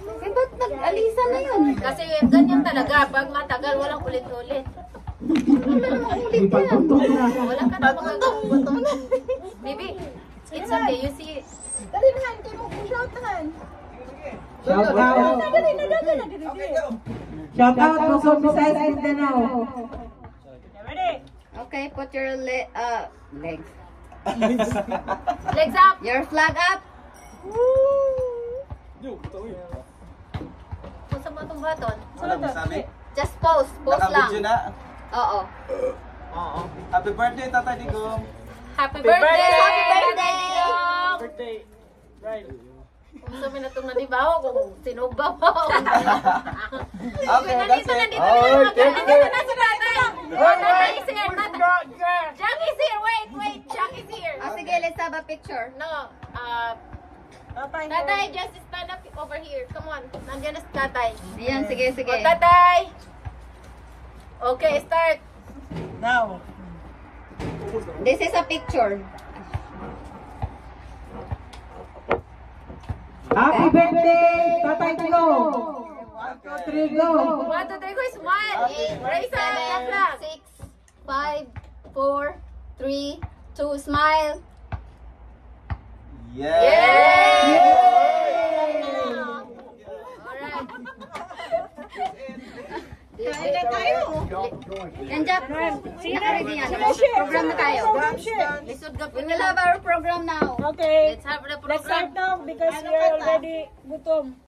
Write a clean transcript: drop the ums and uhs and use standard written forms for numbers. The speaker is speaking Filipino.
Eh, ba't nag-alisa na yun? Kasi ganyan talaga. Pag matagal, walang ulit-ulit. Wala namang ulit yan. Wala ka na magagawa. Baby, it's okay. You see it. Dali na, hindi mo po shoutan. Shout out. Dali na, dali na, dali na. Shout out Luzon, Visayas, Mindanao. Okay, put your legs. Legs up. Your flag up. Kung sa batong baton. Wala mo sabi? Just pose. Pose Nakabidyo lang. na. Oo. Happy birthday, Tata Digong. Happy birthday! Happy birthday! Birthday. Right. Kung sa minatong nanibaw, kung sinubaw. Okay, that's it. Nandito na si tatay. Tatay is here. Jack is here. Wait. Jack is here. Oh, sige, let's have a picture. No. Tatay, just stand up over here. Come on. Nandiyan na si tatay. Ayan, sige, sige. O, tatay. Okay, start. Now. This is a picture. Happy birthday, Tatay Tigo. 1, 2, 3, go. 1, 2, 3, go. Smile. Raise up. Clap, clap. 6, 5, 4, 3, 2, smile. Yay! Alright. Kain na tayo. Yan, Jack. Naka-ready yan. Program na tayo. Lisod ka We will have our program now. Okay. Let's have the Let's program. start now because we are already gutom.